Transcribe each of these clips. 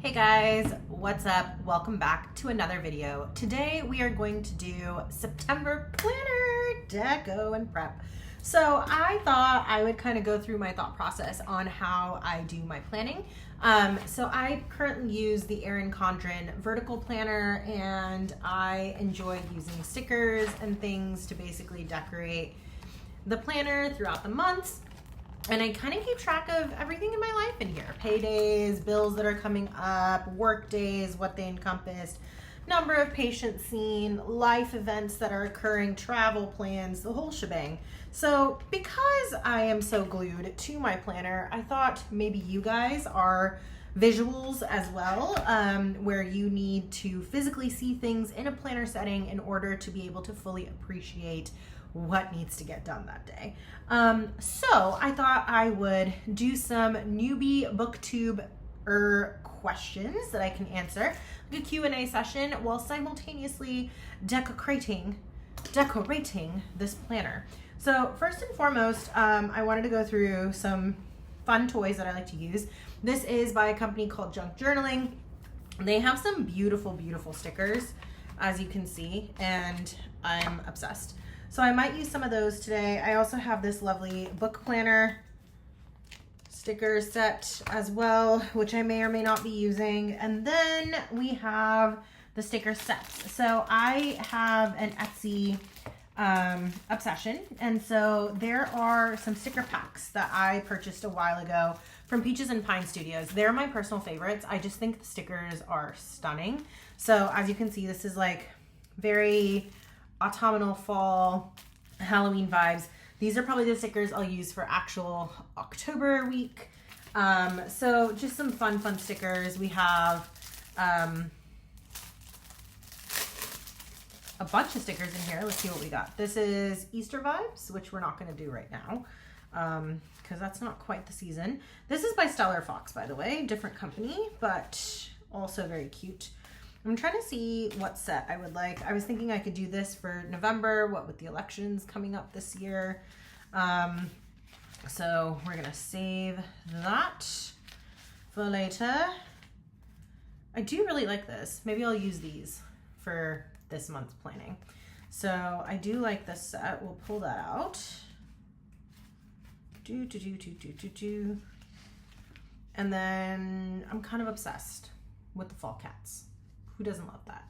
Hey guys, what's up? Welcome back to another video. Today we are going to do September planner, deco, and prep. So I thought I would kind of go through my thought process on how I do my planning. So I currently use the Erin Condren vertical planner, and I enjoy using stickers and things to basically decorate the planner throughout the months. And I kind of keep track of everything in my life in here. Paydays, bills that are coming up, work days, what they encompass, number of patients seen, life events that are occurring, travel plans, the whole shebang. So because I am so glued to my planner, I thought maybe you guys are visuals as well, where you need to physically see things in a planner setting in order to be able to fully appreciate what needs to get done that day. So I thought I would do some Newbie Booktube questions that I can answer, like a Q&A session, while simultaneously decorating this planner. So first and foremost, I wanted to go through some fun toys that I like to use. This is by a company called Junk Journaling. They have some beautiful, beautiful stickers, as you can see, and I'm obsessed. So I might use some of those today. I also have this lovely book planner sticker set as well, which I may or may not be using. And then we have the sticker sets. So I have an Etsy obsession. And so there are some sticker packs that I purchased a while ago from Peaches and Pine Studios. They're my personal favorites. I just think the stickers are stunning. So as you can see, this is like very autumnal, fall, Halloween vibes. These are probably the stickers I'll use for actual October week. So just some fun stickers. We have a bunch of stickers in here. Let's see what we got. This is Easter vibes, which we're not going to do right now because that's not quite the season. This is by Stellar Fox, by the way, different company, but also very cute. I'm trying to see what set I would like. I was thinking I could do this for November, what with the elections coming up this year. So we're gonna save that for later. I do really like this. Maybe I'll use these for this month's planning. So I do like this set. We'll pull that out. And then I'm kind of obsessed with the fall cats. Who doesn't love that?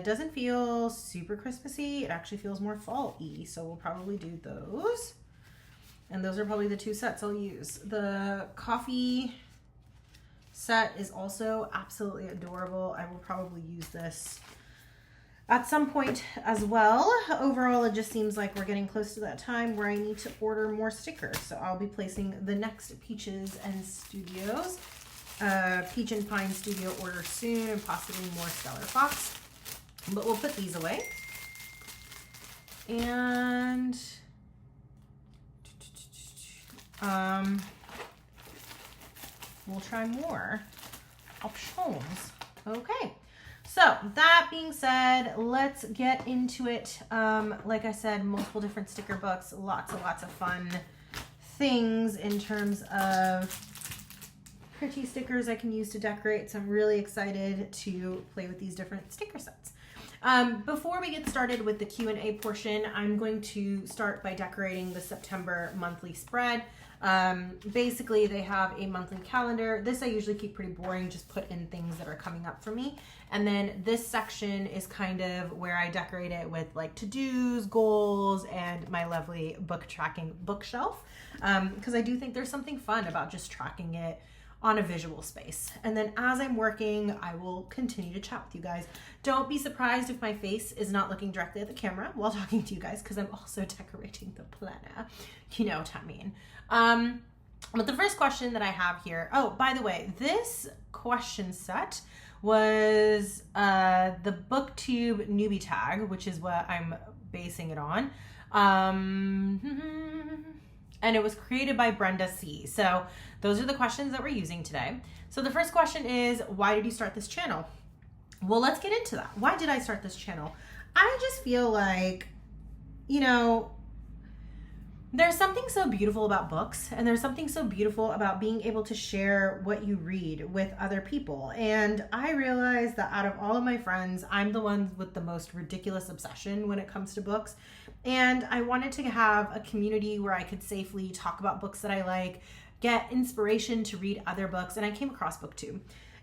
It doesn't feel super Christmassy. It actually feels more fall-y, so we'll probably do those. And those are probably the two sets I'll use. The coffee set is also absolutely adorable. I will probably use this at some point as well. Overall, it just seems like we're getting close to that time where I need to order more stickers. So I'll be placing the next Peaches and Studios. Peach and Pine Studio order soon, and possibly more Stellar Fox. But we'll put these away. And we'll try more options. Okay. So that being said, let's get into it. Like I said, multiple different sticker books, lots and lots of fun things in terms of pretty stickers I can use to decorate. So I'm really excited to play with these different sticker sets. Before we get started with the Q&A portion, I'm going to start by decorating the September monthly spread. Basically, they have a monthly calendar. This I usually keep pretty boring, just put in things that are coming up for me. And then this section is kind of where I decorate it with like to-dos, goals, and my lovely book tracking bookshelf. Because I do think there's something fun about just tracking it on a visual space. And then as I'm working, I will continue to chat with you guys. Don't be surprised if my face is not looking directly at the camera while talking to you guys, because I'm also decorating the planner. You know what I mean. But the first question that I have here, oh, by the way, this question set was the Booktube Newbie tag, which is what I'm basing it on. And it was created by Brenda C. So those are the questions that we're using today. So the first question is, why did you start this channel? Well, let's get into that. Why did I start this channel? I just feel like, you know, There's something so beautiful about books, and there's something so beautiful about being able to share what you read with other people. And I realized that out of all of my friends, I'm the one with the most ridiculous obsession when it comes to books. And I wanted to have a community where I could safely talk about books that I like, get inspiration to read other books, and I came across Booktube.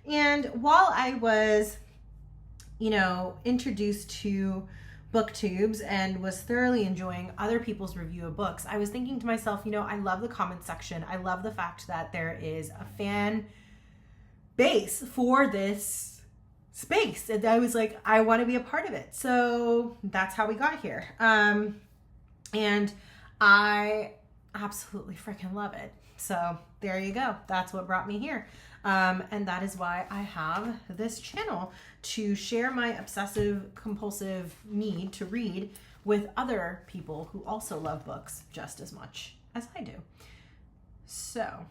And while I was, introduced to Booktubes and was thoroughly enjoying other people's review of books, I was thinking to myself, I love the comment section. I love the fact that there is a fan base for this space. And I was like, I want to be a part of it. So that's how we got here. And I absolutely freaking love it. So there you go. That's what brought me here. And that is why I have this channel, to share my obsessive compulsive need to read with other people who also love books just as much as I do. So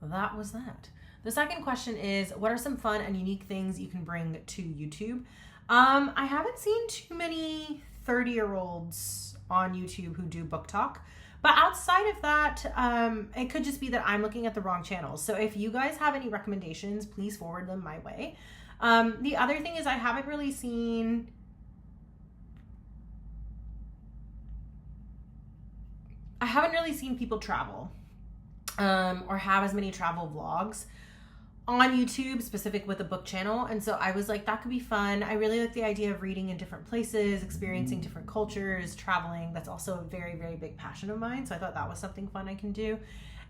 that was that. The second question is, what are some fun and unique things you can bring to YouTube? I haven't seen too many 30-year-olds on YouTube who do book talk. But outside of that, it could just be that I'm looking at the wrong channels. So if you guys have any recommendations, please forward them my way. The other thing is, I haven't really seen people travel or have as many travel vlogs on YouTube specific with a book channel. And so I was like, that could be fun. I really like the idea of reading in different places, experiencing different cultures, traveling. That's also a very, very big passion of mine. So I thought that was something fun I can do.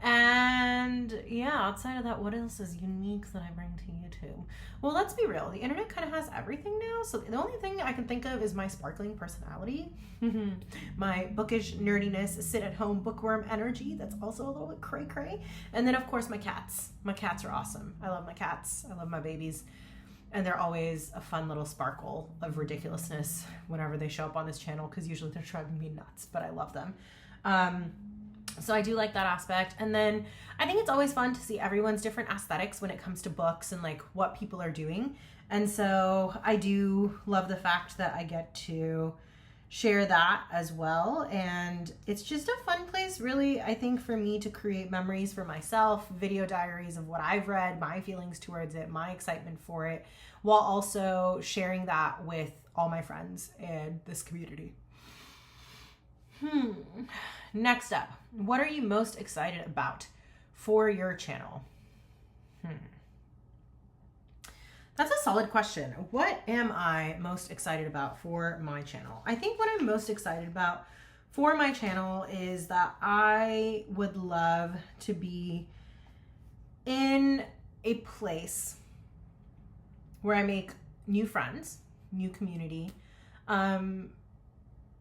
And yeah, outside of that, what else is unique that I bring to YouTube? Well, let's be real. The internet kind of has everything now. So the only thing I can think of is my sparkling personality, my bookish nerdiness, sit at home bookworm energy. That's also a little bit cray cray. And then of course my cats. My cats are awesome. I love my cats. I love my babies. And they're always a fun little sparkle of ridiculousness whenever they show up on this channel, because usually they're driving me nuts, but I love them. So I do like that aspect. And then I think it's always fun to see everyone's different aesthetics when it comes to books and like what people are doing. And so I do love the fact that I get to share that as well. And it's just a fun place, really, I think, for me to create memories for myself, video diaries of what I've read, my feelings towards it, my excitement for it, while also sharing that with all my friends and this community. Next up, what are you most excited about for your channel? That's a solid question. What am I most excited about for my channel? I think what I'm most excited about for my channel is that I would love to be in a place where I make new friends, new community.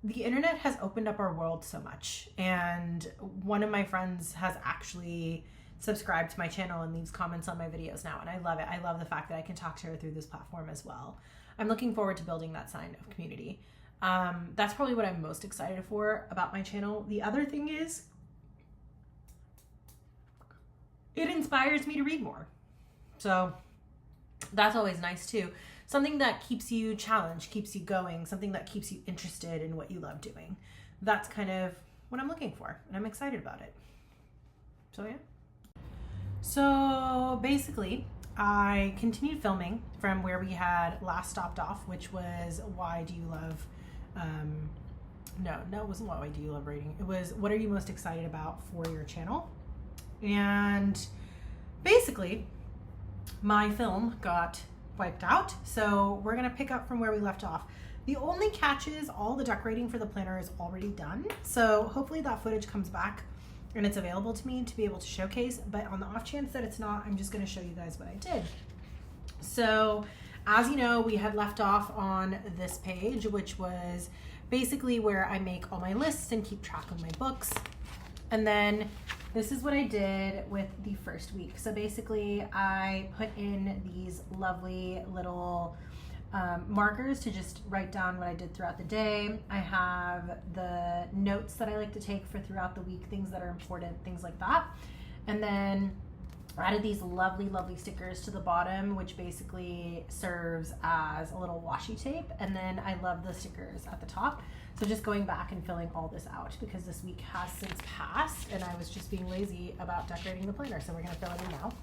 The internet has opened up our world so much, and one of my friends has actually subscribed to my channel and leaves comments on my videos now, and I love it. I love the fact that I can talk to her through this platform as well. I'm looking forward to building that sign of community. That's probably what I'm most excited for about my channel. The other thing is, it inspires me to read more. So that's always nice too. Something that keeps you challenged, keeps you going, something that keeps you interested in what you love doing. That's kind of what I'm looking for, and I'm excited about it. So yeah. So basically, I continued filming from where we had last stopped off, which was why do you love, no, it wasn't why do you love reading. It was what are you most excited about for your channel? And basically, my film got wiped out, so we're gonna pick up from where we left off. The only catch is all the decorating for the planner is already done, so hopefully that footage comes back and it's available to me to be able to showcase, but on the off chance that it's not, I'm just gonna show you guys what I did. So as you know, we had left off on this page, which was basically where I make all my lists and keep track of my books. And then this is what I did with the first week. So basically I put in these lovely little markers to just write down what I did throughout the day. I have the notes that I like to take for throughout the week, things that are important, things like that. And then added these lovely, lovely stickers to the bottom, which basically serves as a little washi tape. And then I love the stickers at the top. So just going back and filling all this out because this week has since passed and I was just being lazy about decorating the planner. So we're gonna fill it in now.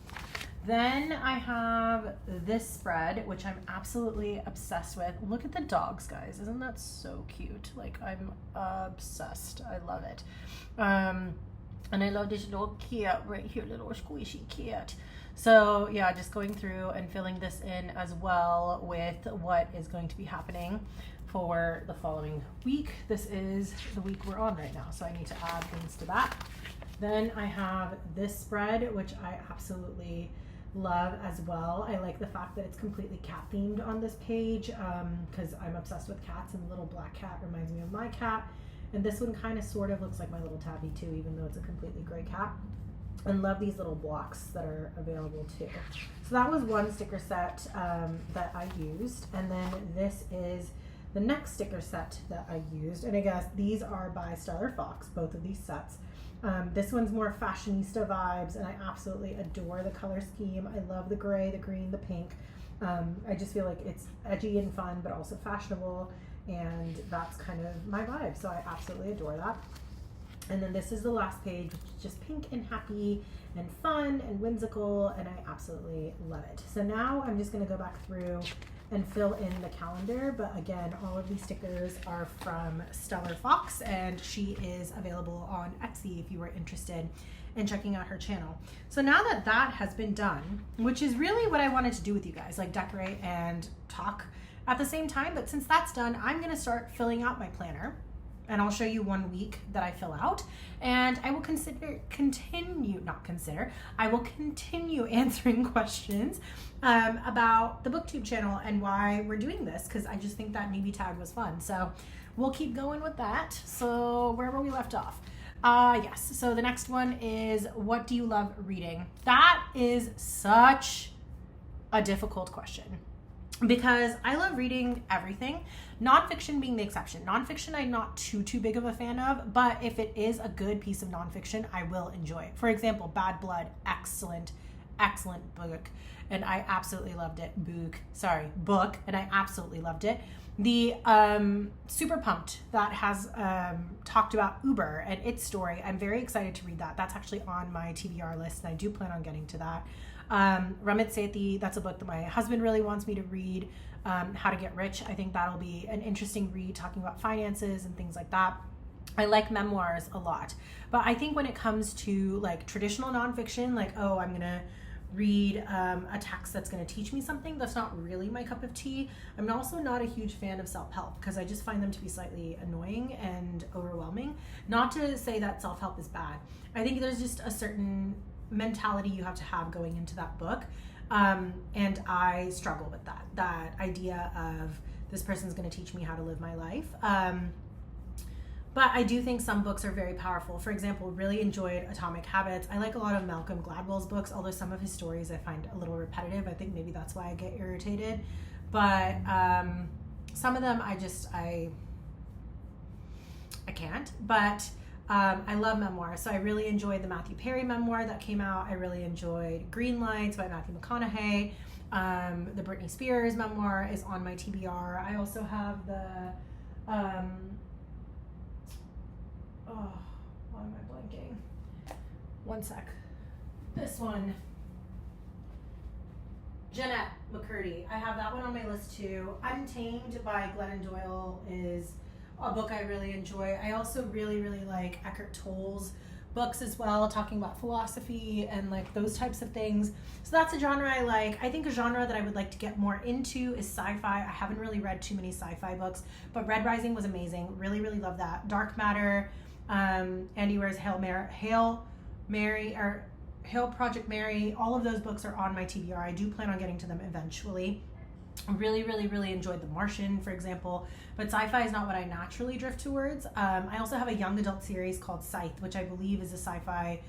Then I have this spread, which I'm absolutely obsessed with. Look at the dogs, guys. Isn't that so cute? Like, I'm obsessed. I love it. And I love this little cat right here, little squishy cat. So yeah, just going through and filling this in as well with what is going to be happening for the following week. This is the week we're on right now, so I need to add things to that. Then I have this spread, which I absolutely love as well. I like the fact that it's completely cat themed on this page because I'm obsessed with cats, and the little black cat reminds me of my cat. And this one kind of sort of looks like my little tabby too, even though it's a completely gray cat. And love these little blocks that are available too. So that was one sticker set that I used. And then this is the next sticker set that I used. And I guess these are by Stellar Fox, both of these sets. This one's more fashionista vibes, and I absolutely adore the color scheme. I love the gray, the green, the pink. I just feel like it's edgy and fun, but also fashionable, and that's kind of my vibe. So I absolutely adore that. And then this is the last page, which is just pink and happy and fun and whimsical, and I absolutely love it. So now I'm just gonna go back through and fill in the calendar. But again, all of these stickers are from Stellar Fox, and she is available on Etsy if you were interested in checking out her channel. So now that that has been done, which is really what I wanted to do with you guys, like decorate and talk at the same time, but since that's done, I'm gonna start filling out my planner. And I'll show you one week that I fill out, and I will I will continue answering questions about the Booktube channel and why we're doing this, because I just think that Newbie tag was fun. So we'll keep going with that. So where were we left off? Yes, so the next one is, what do you love reading? That is such a difficult question, because I love reading everything, nonfiction being the exception. Nonfiction I'm not too big of a fan of, but if it is a good piece of nonfiction, I will enjoy it. For example, Bad Blood, excellent book, and I absolutely loved it. Book, and I absolutely loved it. The Super Pumped that has talked about Uber and its story, I'm very excited to read that. That's actually on my TBR list, and I do plan on getting to that. Ramit Sethi, that's a book that my husband really wants me to read, How to Get Rich. I think that'll be an interesting read, talking about finances and things like that. I like memoirs a lot, but I think when it comes to like traditional nonfiction, like, oh, I'm gonna read a text that's gonna teach me something, that's not really my cup of tea. I'm also not a huge fan of self-help, because I just find them to be slightly annoying and overwhelming. Not to say that self-help is bad. I think there's just a certain mentality you have to have going into that book, and I struggle with that idea of this person's going to teach me how to live my life, but I do think some books are very powerful. For example, really enjoyed Atomic Habits. I like a lot of Malcolm Gladwell's books, although some of his stories I find a little repetitive. I think maybe that's why I get irritated, but some of them I can't. But I love memoirs, so I really enjoyed the Matthew Perry memoir that came out. I really enjoyed Green Lights by Matthew McConaughey. The Britney Spears memoir is on my TBR. I also have the, why am I blanking? One sec. This one, Jeanette McCurdy. I have that one on my list too. Untamed by Glennon Doyle is a book I really enjoy. I also really like Eckhart Tolle's books as well, talking about philosophy and like those types of things. So that's a genre I like. I think a genre that I would like to get more into is sci-fi. I haven't really read too many sci-fi books, but Red Rising was amazing. Really love that. Dark Matter, Andy Weir's Hail Project Mary, all of those books are on my TBR. I do plan on getting to them eventually. Really enjoyed The Martian, for example, but sci-fi is not what I naturally drift towards. I also have a young adult series called Scythe, which I believe is a sci-fi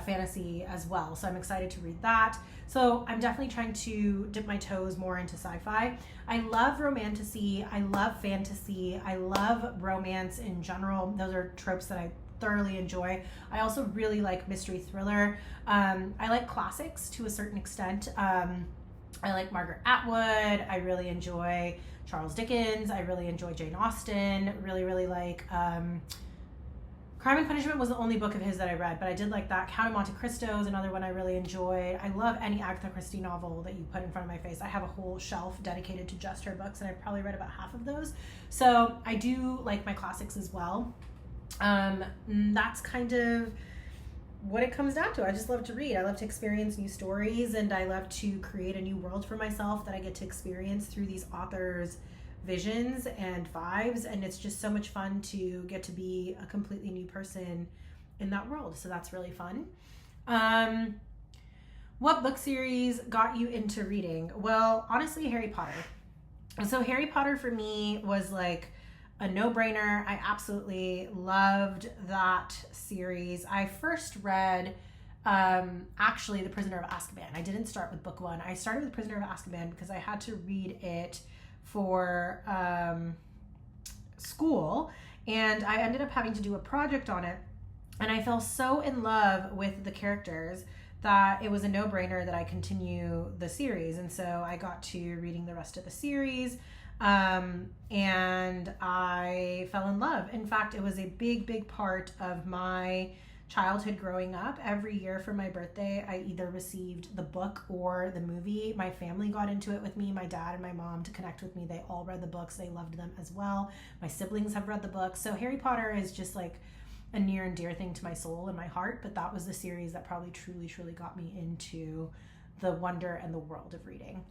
fantasy as well, so I'm excited to read that. So I'm definitely trying to dip my toes more into sci-fi. I love romantasy, I love fantasy, I love romance in general. Those are tropes that I thoroughly enjoy. I also really like mystery thriller. I like classics to a certain extent. I like Margaret Atwood. I really enjoy Charles Dickens. I really enjoy Jane Austen. Really like Crime and Punishment was the only book of his that I read, but I did like that. Count of Monte Cristo is another one I really enjoyed. I love any Agatha Christie novel that you put in front of my face. I have a whole shelf dedicated to just her books, and I've probably read about half of those. So I do like my classics as well. That's kind of what it comes down to. I just love to read. I love to experience new stories, and I love to create a new world for myself that I get to experience through these authors' visions and vibes, and it's just so much fun to get to be a completely new person in that world. So that's really fun. What book series got you into reading? Well, honestly, Harry Potter. So Harry Potter for me was like a no-brainer. I absolutely loved that series. I first read actually The Prisoner of Azkaban. I didn't start with book one. I started with Prisoner of Azkaban because I had to read it for school, and I ended up having to do a project on it, and I fell so in love with the characters that it was a no-brainer that I continue the series. And so I got to reading the rest of the series, and I fell in love. In fact, it was a big part of my childhood growing up. Every year for my birthday, I either received the book or the movie. My family got into it with me, my dad and my mom, to connect with me. They all read the books. They loved them as well. My siblings have read the books. So Harry Potter is just like a near and dear thing to my soul and my heart. But that was the series that probably truly got me into the wonder and the world of reading.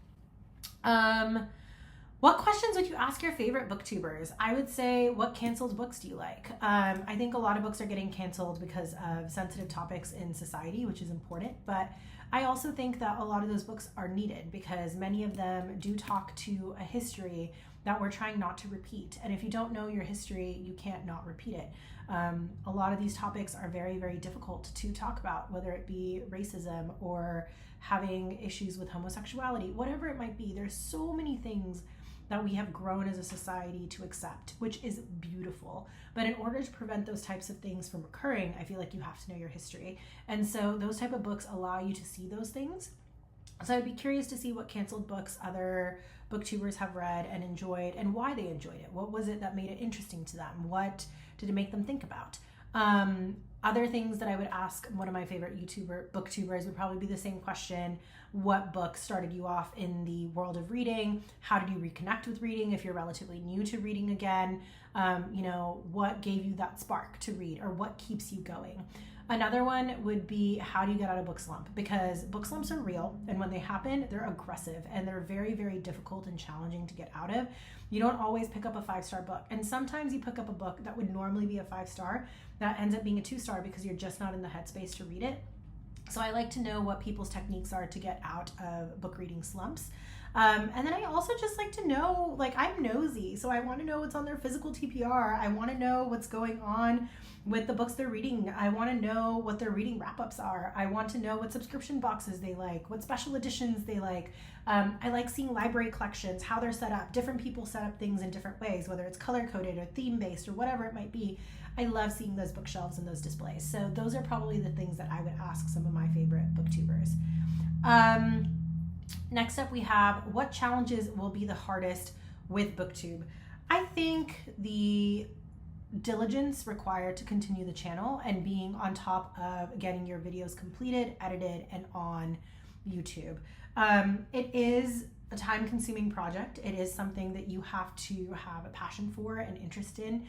What questions would you ask your favorite booktubers? I would say, what canceled books do you like? I think a lot of books are getting canceled because of sensitive topics in society, which is important. But I also think that a lot of those books are needed because many of them do talk to a history that we're trying not to repeat. And if you don't know your history, you can't not repeat it. A lot of these topics are very difficult to talk about, whether it be racism or having issues with homosexuality, whatever it might be. There's so many things that we have grown as a society to accept, which is beautiful. But in order to prevent those types of things from occurring, I feel like you have to know your history. And so those type of books allow you to see those things. So I'd be curious to see what canceled books other booktubers have read and enjoyed, and why they enjoyed it. What was it that made it interesting to them? What did it make them think about? Other things that I would ask one of my favorite booktubers would probably be the same question. What book started you off in the world of reading? How did you reconnect with reading if you're relatively new to reading again? What gave you that spark to read, or what keeps you going? Another one would be, how do you get out of book slump? Because book slumps are real, and when they happen, they're aggressive and they're very difficult and challenging to get out of. You don't always pick up a 5-star book, and sometimes you pick up a book that would normally be a 5-star that ends up being a 2-star because you're just not in the headspace to read it. So I like to know what people's techniques are to get out of book reading slumps. And then I also just like to know, like, I'm nosy, so I want to know what's on their physical TPR. I want to know what's going on with the books they're reading. I want to know what their reading wrap-ups are. I want to know what subscription boxes they like, what special editions they like. I like seeing library collections, how they're set up. Different people set up things in different ways, whether it's color-coded or theme-based or whatever it might be. I love seeing those bookshelves and those displays. So those are probably the things that I would ask some of my favorite booktubers. Next up, we have, what challenges will be the hardest with Booktube? I think the diligence required to continue the channel and being on top of getting your videos completed, edited, and on YouTube. It is a time-consuming project. It is something that you have to have a passion for and interest in.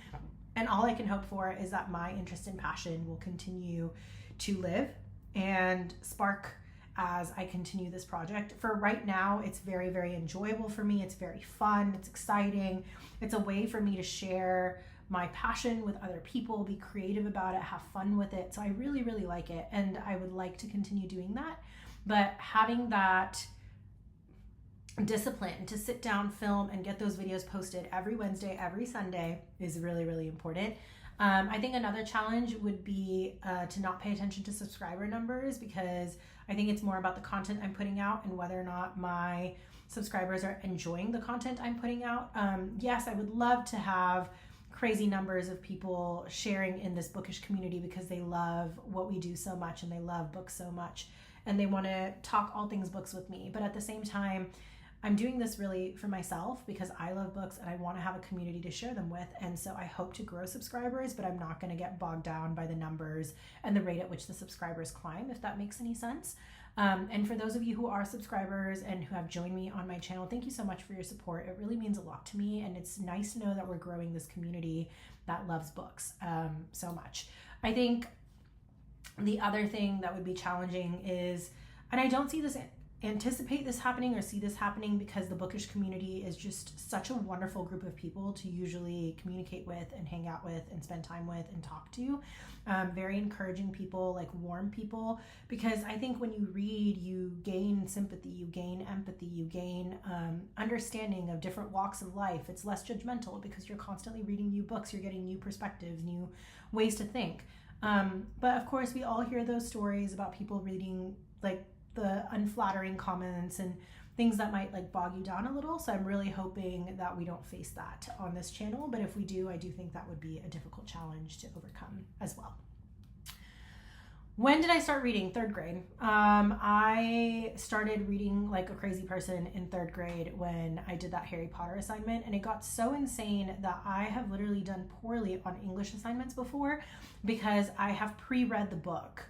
And all I can hope for is that my interest and passion will continue to live and spark as I continue this project. For right now, it's very enjoyable for me. It's very fun. It's exciting. It's a way for me to share my passion with other people, be creative about it, have fun with it. So I really like it, and I would like to continue doing that. But having that discipline to sit down, film, and get those videos posted every Wednesday, every Sunday is really important. I think another challenge would be to not pay attention to subscriber numbers, because I think it's more about the content I'm putting out and whether or not my subscribers are enjoying the content I'm putting out. Yes, I would love to have crazy numbers of people sharing in this bookish community because they love what we do so much and they love books so much and they want to talk all things books with me. But at the same time, I'm doing this really for myself because I love books and I want to have a community to share them with. And so I hope to grow subscribers, but I'm not going to get bogged down by the numbers and the rate at which the subscribers climb, if that makes any sense. And for those of you who are subscribers and who have joined me on my channel, thank you so much for your support. It really means a lot to me. And it's nice to know that we're growing this community that loves books so much. I think the other thing that would be challenging is, and I don't anticipate this happening or see this happening because the bookish community is just such a wonderful group of people to usually communicate with and hang out with and spend time with and talk to. Very encouraging people, like warm people, because I think when you read, you gain sympathy, you gain empathy, you gain understanding of different walks of life. It's less judgmental because you're constantly reading new books, you're getting new perspectives, new ways to think. But of course, we all hear those stories about people reading like the unflattering comments and things that might like bog you down a little. So I'm really hoping that we don't face that on this channel. But if we do, I do think that would be a difficult challenge to overcome as well. When did I start reading? Third grade. I started reading like a crazy person in third grade when I did that Harry Potter assignment, and it got so insane that I have literally done poorly on English assignments before because I have pre-read the book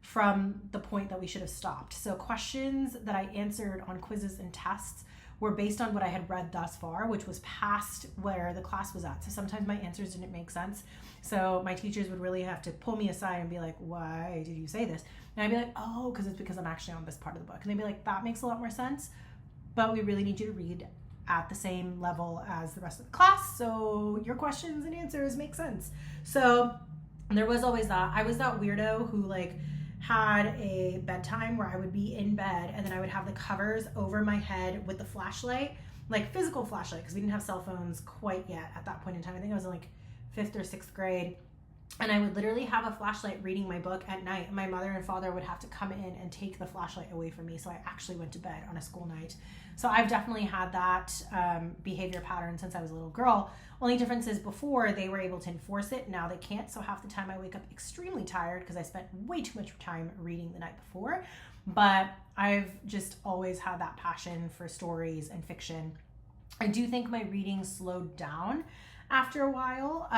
from the point that we should have stopped. So questions that I answered on quizzes and tests were based on what I had read thus far, which was past where the class was at. So sometimes my answers didn't make sense. So my teachers would really have to pull me aside and be like, why did you say this? And I'd be like, oh, because I'm actually on this part of the book. And they'd be like, that makes a lot more sense, but we really need you to read at the same level as the rest of the class, so your questions and answers make sense. So there was always that. I was that weirdo who like had a bedtime where I would be in bed and then I would have the covers over my head with the flashlight, like physical flashlight, because we didn't have cell phones quite yet at that point in time. I think I was in like 5th or 6th grade. And I would literally have a flashlight reading my book at night. My mother and father would have to come in and take the flashlight away from me. So I actually went to bed on a school night. So I've definitely had that behavior pattern since I was a little girl. Only difference is before they were able to enforce it. Now they can't. So half the time I wake up extremely tired because I spent way too much time reading the night before. But I've just always had that passion for stories and fiction. I do think my reading slowed down after a while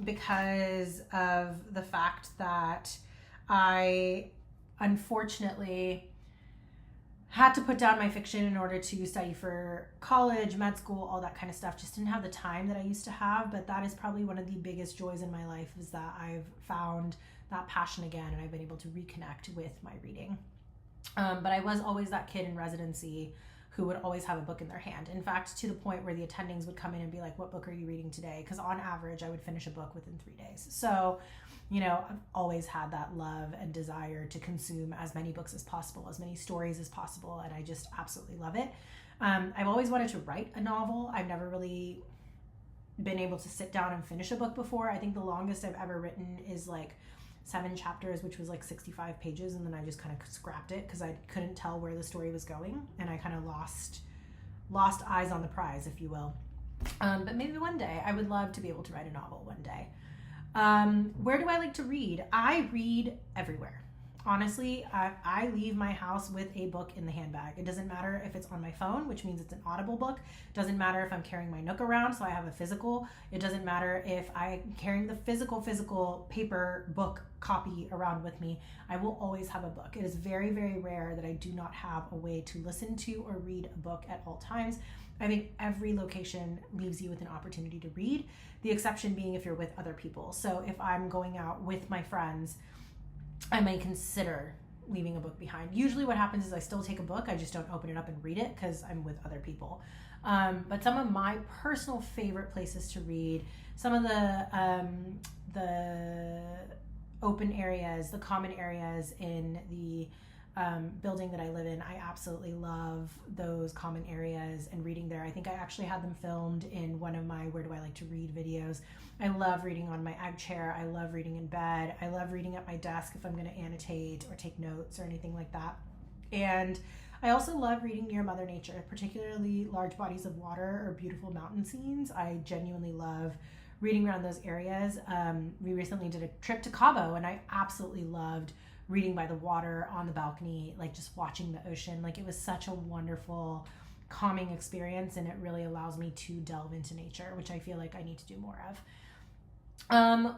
because of the fact that I unfortunately had to put down my fiction in order to study for college, med school, all that kind of stuff. Just didn't have the time that I used to have. But that is probably one of the biggest joys in my life, is that I've found that passion again and I've been able to reconnect with my reading. But I was always that kid in residency who would always have a book in their hand. In fact, to the point where the attendings would come in and be like, what book are you reading today? Because on average, I would finish a book within 3 days. So, you know, I've always had that love and desire to consume as many books as possible, as many stories as possible, and I just absolutely love it. I've always wanted to write a novel. I've never really been able to sit down and finish a book before. I think the longest I've ever written is like 7 chapters, which was like 65 pages, and then I just kind of scrapped it because I couldn't tell where the story was going, and I kind of lost eyes on the prize, if you will. But maybe one day I would love to be able to write a novel one day. Where do I like to read? I read everywhere. Honestly, I leave my house with a book in the handbag. It doesn't matter if it's on my phone, which means it's an Audible book. It doesn't matter if I'm carrying my Nook around, so I have a physical. It doesn't matter if I'm carrying the physical paper book copy around with me. I will always have a book. It is very, very rare that I do not have a way to listen to or read a book at all times. I think every location leaves you with an opportunity to read, the exception being if you're with other people. So if I'm going out with my friends, I may consider leaving a book behind. Usually what happens is I still take a book, I just don't open it up and read it because I'm with other people. But some of my personal favorite places to read, some of the open areas, the common areas in the building that I live in, I absolutely love those common areas and reading there. I think I actually had them filmed in one of my Where Do I Like to Read videos. I love reading on my egg chair. I love reading in bed. I love reading at my desk if I'm going to annotate or take notes or anything like that. And I also love reading near Mother Nature, particularly large bodies of water or beautiful mountain scenes. I genuinely love reading around those areas. We recently did a trip to Cabo, and I absolutely loved reading by the water on the balcony, like just watching the ocean. Like, it was such a wonderful, calming experience, and it really allows me to delve into nature, which I feel like I need to do more of.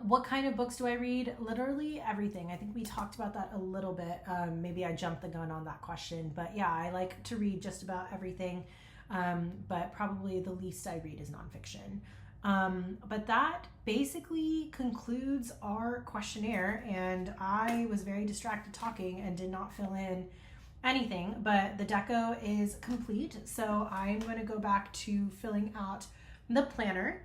What kind of books do I read? Literally everything. I think we talked about that a little bit. Maybe I jumped the gun on that question, but yeah, I like to read just about everything. But probably the least I read is nonfiction. But that basically concludes our questionnaire, and I was very distracted talking and did not fill in anything, but the deco is complete. So I'm going to go back to filling out the planner,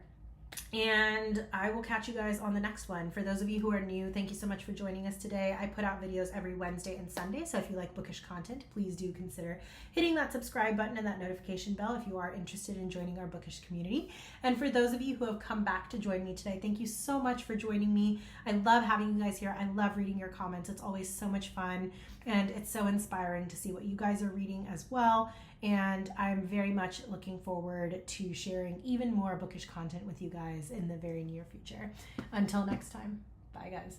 and I will catch you guys on the next one. For those of you who are new, thank you so much for joining us today. I put out videos every Wednesday and Sunday, so if you like bookish content, please do consider hitting that subscribe button and that notification bell if you are interested in joining our bookish community. And for those of you who have come back to join me today, thank you so much for joining me. I love having you guys here. I love reading your comments. It's always so much fun, and it's so inspiring to see what you guys are reading as well. And I'm very much looking forward to sharing even more bookish content with you guys in the very near future. Until next time, bye guys.